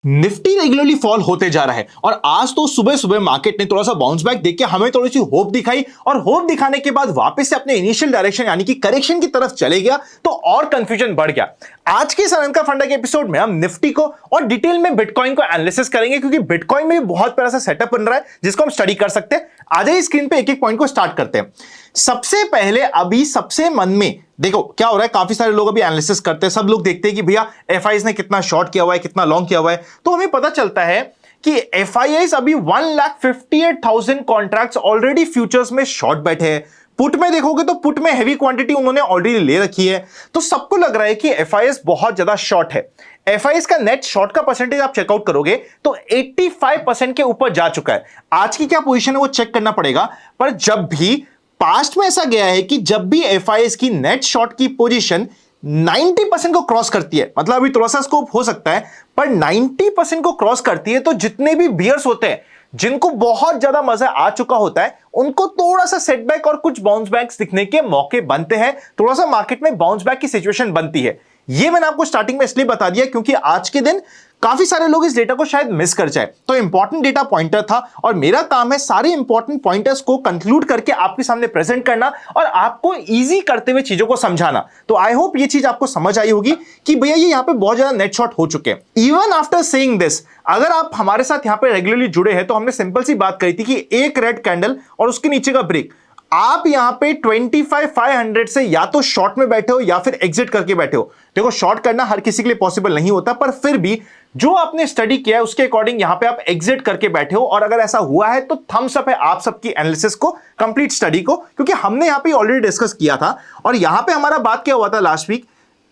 Nifty regularly fall होते जा रहा है और आज तो सुबह सुबह मार्केट ने थोड़ा सा बाउंस बैक देके हमें थोड़ी सी होप दिखाई और होप दिखाने के बाद वापस से अपने इनिशियल डायरेक्शन यानी कि करेक्शन की तरफ चले गया तो और कंफ्यूजन बढ़ गया। आज के सनन का फंडा के एपिसोड में हम निफ्टी को और डिटेल में बिटकॉइन को एनालिसिस करेंगे क्योंकि बिटकॉइन में भी बहुत प्यारा सा सेटअप बन रहा है जिसको हम स्टडी कर सकते हैं। आ जाइए स्क्रीन पे एक एक पॉइंट को स्टार्ट करते हैं। सबसे पहले अभी सबसे मन में देखो क्या हो रहा है, काफी सारे लोग अभी एनालिसिस करते हैं, सब लोग देखते हैं कि भैया एफआईएस ने कितना शॉर्ट किया हुआ है, कितना लॉन्ग किया हुआ है। तो हमें पता चलता है कि एफआईएस अभी 1,58,000 कॉन्ट्रैक्ट्स ऑलरेडी फ्यूचर्स में शॉर्ट बैठे हैं। पुट में देखोगे तो पुट में हैवी क्वांटिटी उन्होंने ऑलरेडी ले रखी है, तो सबको लग रहा है कि एफआईएस बहुत ज्यादा शॉर्ट है। एफआईएस का नेट शॉर्ट का परसेंटेज आप चेकआउट करोगे तो 85% के ऊपर जा चुका है। आज की क्या पोजीशन है वो चेक करना पड़ेगा, पर जब भी पास्ट में ऐसा गया है कि जब भी एफआईएस की नेट शॉर्ट की पोजीशन 90% को क्रॉस करती है, मतलब अभी थोड़ा सा स्कोप हो सकता है, पर 90% को क्रॉस करती है तो जितने भी बियर्स होते हैं जिनको बहुत ज्यादा मजा आ चुका होता है उनको थोड़ा सा सेटबैक और कुछ बाउंस बैक्स दिखने के मौके बनते हैं, थोड़ा सा मार्केट में बाउंस बैक की सिचुएशन बनती है। ये मैंने आपको स्टार्टिंग में इसलिए बता दिया क्योंकि आज के दिन काफी सारे लोग इस डेटा को शायद मिस कर जाए, तो इंपॉर्टेंट डेटा पॉइंटर था और मेरा काम है सारे इंपॉर्टेंट पॉइंटर्स को कंक्लूड करके आपके सामने प्रेजेंट करना और आपको इजी करते हुए चीजों को समझाना। तो आई होप ये चीज आपको समझ आई होगी कि भैया ये यहां पे बहुत ज्यादा नेट शॉर्ट हो चुके हैं। इवन आफ्टर सेइंग दिस, अगर आप हमारे साथ यहां पे रेगुलरली जुड़े हैं तो हमने सिंपल सी बात करी थी कि एक रेड कैंडल और उसके नीचे का ब्रेक, आप यहां पे 25,500 से या तो शॉर्ट में बैठे हो या फिर एग्जिट करके बैठे हो। देखो शॉर्ट करना हर किसी के लिए पॉसिबल नहीं होता, पर फिर भी जो आपने स्टडी किया है उसके अकॉर्डिंग यहां पे आप एग्जिट करके बैठे हो और अगर ऐसा हुआ है तो थम्स अप है आप सबकी एनालिसिस को, कंप्लीट स्टडी को, क्योंकि हमने यहां पे ऑलरेडी डिस्कस किया था। और यहां पे हमारा बात क्या हुआ था लास्ट वीक,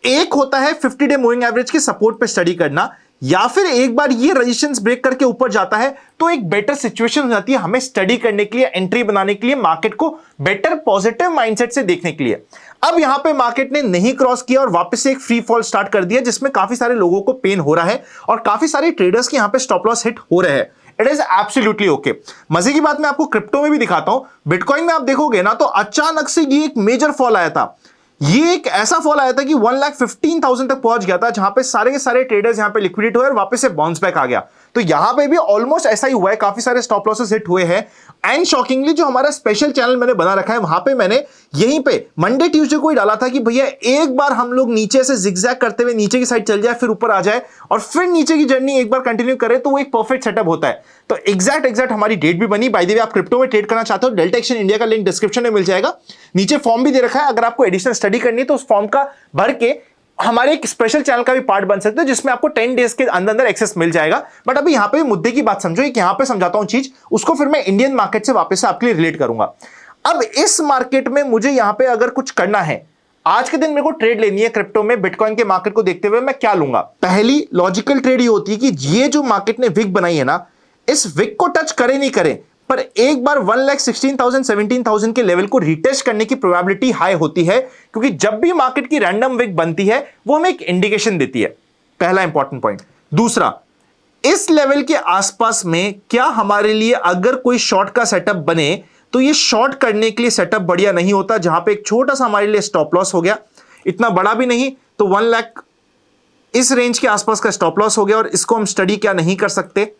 एक होता है 50 डे मूविंग एवरेज के सपोर्ट पे स्टडी करना, या फिर एक बार ये रेजिस्टेंस ब्रेक करके ऊपर जाता है तो एक बेटर सिचुएशन हो जाती है हमें स्टडी करने के लिए, एंट्री बनाने के लिए, मार्केट को बेटर पॉजिटिव माइंडसेट से देखने के लिए। अब यहां पे मार्केट ने नहीं क्रॉस किया और वापस से एक फ्री फॉल स्टार्ट कर दिया जिसमें काफी सारे लोगों को पेन हो रहा है और काफी सारे ट्रेडर्स के यहां पे स्टॉप लॉस हिट हो रहे हैं। It is absolutely okay. मजे की बात मैं आपको क्रिप्टो में भी दिखाता हूं। बिटकॉइन में आप देखोगे ना तो अचानक से ये एक मेजर फॉल आया था। ये एक ऐसा फॉल आया था कि 1,15,000 तक पहुंच गया था जहां पे सारे के सारे ट्रेडर्स यहां पे लिक्विडेट हुए और वापस से बाउंस बैक आ गया। तो यहां पे भी ऑलमोस्ट ऐसा ही हुआ है, काफी सारे स्टॉप लॉसेस हिट हुए हैं। एंड शॉकिंगली जो हमारा स्पेशल चैनल मैंने बना रखा है वहां पे मैंने यहीं पे मंडे ट्यूसडे को ही डाला था कि भैया एक बार हम लोग नीचे से जिगजैग करते हुए नीचे की साइड चल जाए, फिर ऊपर आ जाए और फिर नीचे की जर्नी एक बार कंटिन्यू करे तो वो एक परफेक्ट सेटअप होता है। तो एग्जैक्ट हमारी डेट भी बनी। बाय द वे आप क्रिप्टो में ट्रेड करना चाहते हो, डेल्टा एक्सचेंज इंडिया का लिंक डिस्क्रिप्शन में मिल जाएगा, नीचे फॉर्म भी दे रखा है। अगर आपको एडिशनल स्टडी करनी है तो उस फॉर्म का भर के हमारे एक स्पेशल चैनल का भी पार्ट बन सकते हो जिसमें आपको 10 डेज के अंदर एक्सेस मिल जाएगा। बट अभी यहां पे मुद्दे की बात समझो, एक यहां पे समझाता हूं चीज, उसको फिर मैं इंडियन मार्केट से वापस से आपके लिए रिलेट करूंगा। अब इस मार्केट में मुझे यहां पे अगर कुछ करना है, आज के दिन मेरे को ट्रेड लेनी है क्रिप्टो में, बिटकॉइन के मार्केट को देखते हुए मैं क्या लूंगा। पहली लॉजिकल ट्रेड ये होती है कि ये जो मार्केट ने विक बनाई है ना, इस विक को टच करे नहीं करे पर एक बार 1,16,000 17,000 के लेवल को रिटेस्ट करने की प्रोबेबिलिटी हाई होती है, क्योंकि जब भी मार्केट की रैंडम विक बनती है वो हमें एक इंडिकेशन देती है। पहला इंपॉर्टेंट पॉइंट। दूसरा, इस लेवल के आसपास में क्या हमारे लिए अगर कोई शॉर्ट का सेटअप बने तो ये शॉर्ट करने के लिए सेटअप बढ़िया नहीं होता, जहां पे एक छोटा सा हमारे लिए स्टॉप लॉस हो गया, इतना बड़ा भी नहीं, तो 1 लाख इस रेंज के आसपास का स्टॉप लॉस हो गया और इसको हम स्टडी क्या नहीं कर सकते।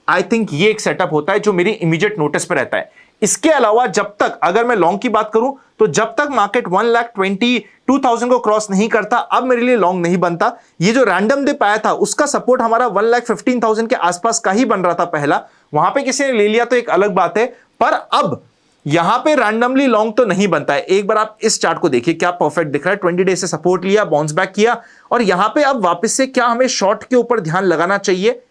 आई थिंक ये एक सेटअप होता है जो मेरी इमीडिएट नोटिस पे रहता है। इसके अलावा जब तक, अगर मैं लॉन्ग की बात करूं तो जब तक मार्केट 1,22,000 को क्रॉस नहीं करता अब मेरे लिए लॉन्ग नहीं बनता। ये जो रैंडम डिप आया था उसका सपोर्ट हमारा 1,15,000 के आसपास का ही बन रहा था पहला, वहां पे किसी ने ले लिया तो एक अलग बात है, पर अब यहां पे रैंडमली लॉन्ग तो नहीं बनता है। एक बार आप इस चार्ट को देखिए, क्या परफेक्ट दिख रहा है। 20 डेज से सपोर्ट लिया, बाउंस बैक किया और यहां पे अब वापस से क्या हमें शॉर्ट के ऊपर ध्यान लगाना चाहिए।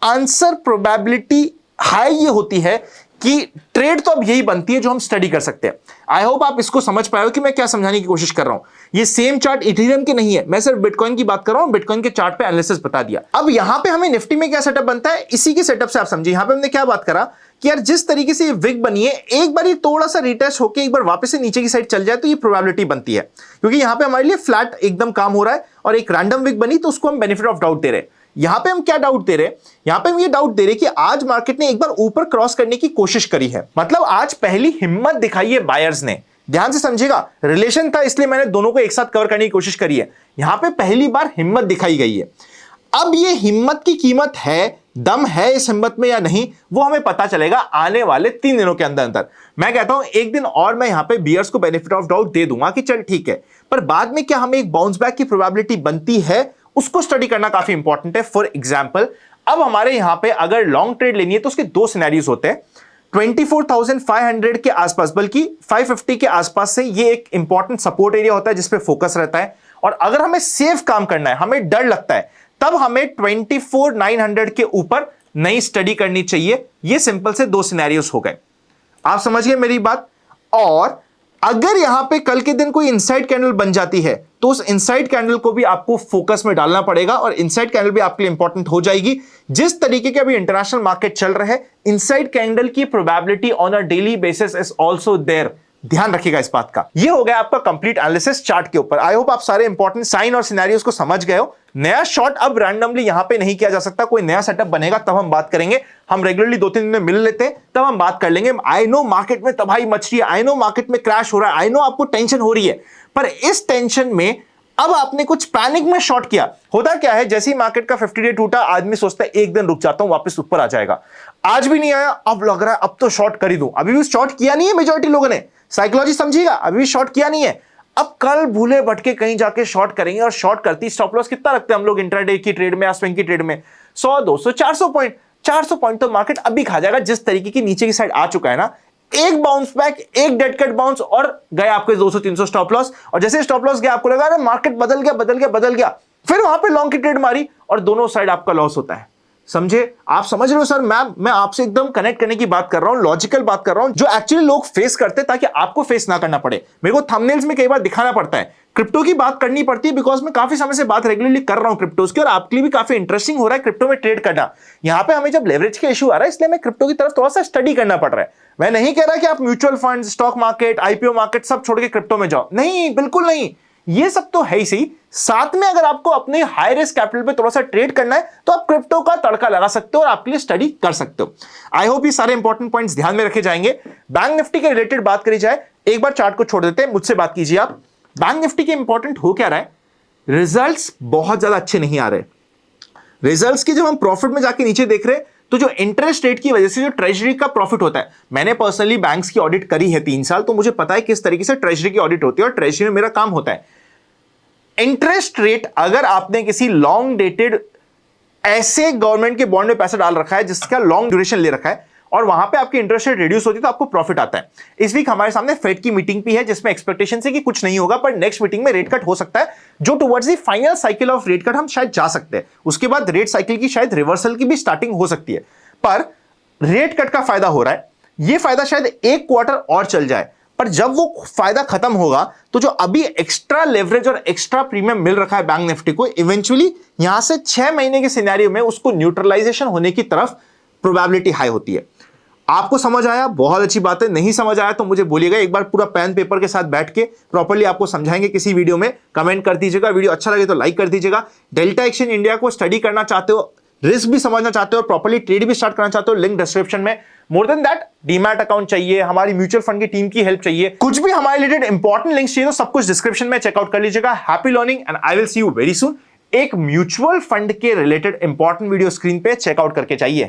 आंसर प्रोबेबिलिटी हाई ये होती है कि ट्रेड तो अब यही बनती है जो हम स्टडी कर सकते हैं। आई होप आप इसको समझ पाए हो कि मैं क्या समझाने की कोशिश कर रहा हूं। ये सेम चार्ट इथेरियम के नहीं है, मैं सिर्फ बिटकॉइन की बात कर रहा हूं, बिटकॉइन के चार्ट पे एनालिसिस बता दिया। अब यहां पे हमें निफ्टी में क्या सेटअप बनता है, इसी के सेटअप से आप समझिए। यहां पे हमने क्या बात करा कि यार जिस तरीके से ये विक बनी है, एक बार ये थोड़ा सा रिटेस्ट होकर एक बार वापस से नीचे की साइड चल जाए तो ये प्रोबेबिलिटी बनती है, क्योंकि यहां पे हमारे लिए फ्लैट एकदम काम हो रहा है और एक रैंडम विक बनी तो उसको हम बेनिफिट ऑफ डाउट दे रहे हैं। यहां पे हम क्या डाउट दे रहे हैं, यहां पे हम ये डाउट दे रहे हैं कि आज मार्केट ने एक बार ऊपर क्रॉस करने की कोशिश करी है, मतलब आज पहली हिम्मत दिखाई है बायर्स ने। ध्यान से समझिएगा, रिलेशन था इसलिए मैंने दोनों को एक साथ कवर करने की कोशिश करी है। यहां पे पहली बार हिम्मत दिखाई गई है। अब ये हिम्मत की कीमत है, दम है इस हिम्मत में या नहीं, वो हमें पता चलेगा आने वाले 3 दिनों के अंदर अंदर। मैं कहता हूं एक दिन और मैं यहां पे बियर्स को बेनिफिट ऑफ डाउट दे दूंगा कि चल ठीक है, पर बाद में क्या हमें एक बाउंस बैक की प्रोबेबिलिटी बनती है, उसको स्टडी करना काफी इंपॉर्टेंट है। फॉर एग्जाम्पल, अब हमारे यहां पे अगर लॉन्ग ट्रेड लेनी है तो उसके दो सिनेरियोज होते हैं। 24,500 के आसपास, बल्कि 550 के आसपास से ये एक इंपॉर्टेंट सपोर्ट एरिया होता है जिसपे फोकस रहता है। और अगर हमें सेफ काम करना है, हमें डर लगता है, तब हमें 24,900 के ऊपर नई स्टडी करनी चाहिए। ये सिंपल से दो सिनेरियोस हो गए, आप समझ गए मेरी बात। और अगर यहां पे कल के दिन कोई इनसाइड कैंडल बन जाती है तो उस इनसाइड कैंडल को भी आपको फोकस में डालना पड़ेगा, और इनसाइड कैंडल भी आपके लिए इंपॉर्टेंट हो जाएगी। जिस तरीके के अभी इंटरनेशनल मार्केट चल रहे हैं, इनसाइड कैंडल की probability on a daily basis is also there. ध्यान रखिएगा इस बात का। ये हो गया आपका कंप्लीट एनालिसिस चार्ट के ऊपर। आई होप आप सारे इंपॉर्टेंट साइन और सिनेरियोस को समझ गए हो। नया शॉट अब रैंडमली यहां पे नहीं किया जा सकता, कोई नया सेटअप बनेगा तब हम बात करेंगे। हम रेगुलरली 2-3 दिन में मिल लेते हैं, तब हम बात कर लेंगे। आई नो मार्केट में तबाही मच रही है, आई नो मार्केट में क्रैश हो रहा है, आई नो आपको टेंशन हो रही है, पर इस टेंशन में अब आपने कुछ पैनिक में शॉर्ट किया। होता क्या है, जैसे ही मार्केट का 50 डे टूटा, आदमी सोचता है एक दिन रुक जाता हूं, वापस ऊपर आ जाएगा। आज भी नहीं आया, अब लग रहा है अब तो शॉर्ट कर ही दूं। अभी भी शॉर्ट किया नहीं है मेजॉरिटी लोगों ने, साइकोलॉजी समझिएगा, अभी भी शॉर्ट किया नहीं है। अब कल भूले भटके कहीं जाके शॉर्ट करेंगे, और शॉर्ट करती स्टॉप लॉस कितना रखते हैं हम लोग इंट्राडे की ट्रेड में या स्विंग की ट्रेड में? 100, 200, 400 पॉइंट। 400 पॉइंट तो मार्केट अभी खा जाएगा। जिस तरीके की नीचे की साइड आ चुका है ना, एक बाउंस बैक, एक डेड कट बाउंस और गए आपके 200-300 स्टॉप लॉस। और जैसे स्टॉप लॉस गया, आपको लगा अरे मार्केट बदल गया बदल गया बदल गया, फिर वहां पे लॉन्ग की ट्रेड मारी और दोनों साइड आपका लॉस होता है। समझे? आप समझ रहे हो सर? मैं आपसे एकदम कनेक्ट करने की बात कर रहा हूं, लॉजिकल बात कर रहा हूं, जो एक्चुअली लोग फेस करते हैं ताकि आपको फेस ना करना पड़े। मेरे को थंबनेल्स में कई बार दिखाना पड़ता है, क्रिप्टो की बात करनी पड़ती है, बिकॉज मैं काफी समय से बात रेगुलरली कर रहा हूं क्रिप्टोस की, और आपके लिए भी काफी इंटरेस्टिंग हो रहा है क्रिप्टो में ट्रेड करना। यहां पे हमें जब लेवरेज का इशू आ रहा है, इसलिए हमें क्रिप्टो की तरफ थोड़ा सा स्टडी करना पड़ रहा है। मैं नहीं कह रहा कि आप mutual fund, stock market, IPO market सब छोड़ के क्रिप्टो में जाओ, नहीं, बिल्कुल नहीं। ये सब तो है ही सही, साथ में अगर आपको अपने हाई रिस्क कैपिटल पे थोड़ा सा ट्रेड करना है तो आप क्रिप्टो का तड़का लगा सकते हो और आपके लिए स्टडी कर सकते हो। आई होप ये सारे इंपॉर्टेंट पॉइंट्स ध्यान में रखे जाएंगे। बैंक निफ्टी के रिलेटेड बात करी जाए, एक बार चार्ट को छोड़ देते हैं, मुझसे बात कीजिए आप। बैंक निफ्टी के इंपॉर्टेंट हो क्या रहा है, रिजल्ट्स बहुत ज्यादा अच्छे नहीं आ रहे। रिजल्ट्स की जब हम प्रॉफिट में जाके नीचे देख रहे हैं, तो जो इंटरेस्ट रेट की वजह से जो ट्रेजरी का प्रॉफिट होता है, मैंने पर्सनली बैंक्स की ऑडिट करी है 3 साल, तो मुझे पता है किस तरीके से ट्रेजरी की ऑडिट होती है और ट्रेजरी में मेरा काम होता है। इंटरेस्ट रेट, अगर आपने किसी लॉन्ग डेटेड ऐसे गवर्नमेंट के बॉन्ड में पैसा डाल रखा है जिसका लॉन्ग ड्यूरेशन ले रखा है, और वहां पे आपकी इंटरेस्ट रेट रिड्यूस होती है, तो आपको प्रॉफिट आता है। इस वीक हमारे सामने फेड की मीटिंग भी है, जिसमें एक्सपेक्टेशन है कि कुछ नहीं होगा, पर नेक्स्ट मीटिंग में रेट कट हो सकता है, जो towards the final cycle of rate cut हम शायद जा सकते हैं। उसके बाद रेट साइकिल की शायद रिवर्सल की भी स्टार्टिंग हो सकती है। पर रेट कट का फायदा हो रहा है, यह फायदा शायद 1 क्वार्टर और चल जाए, पर जब वो फायदा खत्म होगा तो जो अभी एक्स्ट्रा लेवरेज और एक्स्ट्रा प्रीमियम मिल रखा है बैंक निफ्टी को, इवेंचुअली यहां से 6 महीने के सिनेरियो में उसको न्यूट्रलाइजेशन होने की तरफ प्रोबेबिलिटी हाई होती है। आपको समझ आया? बहुत अच्छी बात है। नहीं समझ आया तो मुझे बोलिएगा, एक बार पूरा पेन पेपर के साथ बैठ के प्रॉपर्ली आपको समझाएंगे किसी वीडियो में। कमेंट कर दीजिएगा, वीडियो अच्छा लगे तो लाइक कर दीजिएगा। डेल्टा एक्सचेंज इंडिया को स्टडी करना चाहते हो, रिस्क भी समझना चाहते हो और प्रॉपर्ली ट्रेड भी स्टार्ट करना चाहते हो, लिंक डिस्क्रिप्शन में। More than that, demat account चाहिए, हमारी म्यूचुअल फंड की टीम की हेल्प चाहिए, कुछ भी हमारे रिलेटेड इंपॉर्टेंट लिंक्स चाहिए, तो सब कुछ डिस्क्रिप्शन में चेकआउट कर लीजिएगा। Happy learning and I will see you very soon. एक म्यूचुअल फंड के रिलेटेड इंपॉर्टेंट वीडियो स्क्रीन पे चेकआउट करके चाहिए।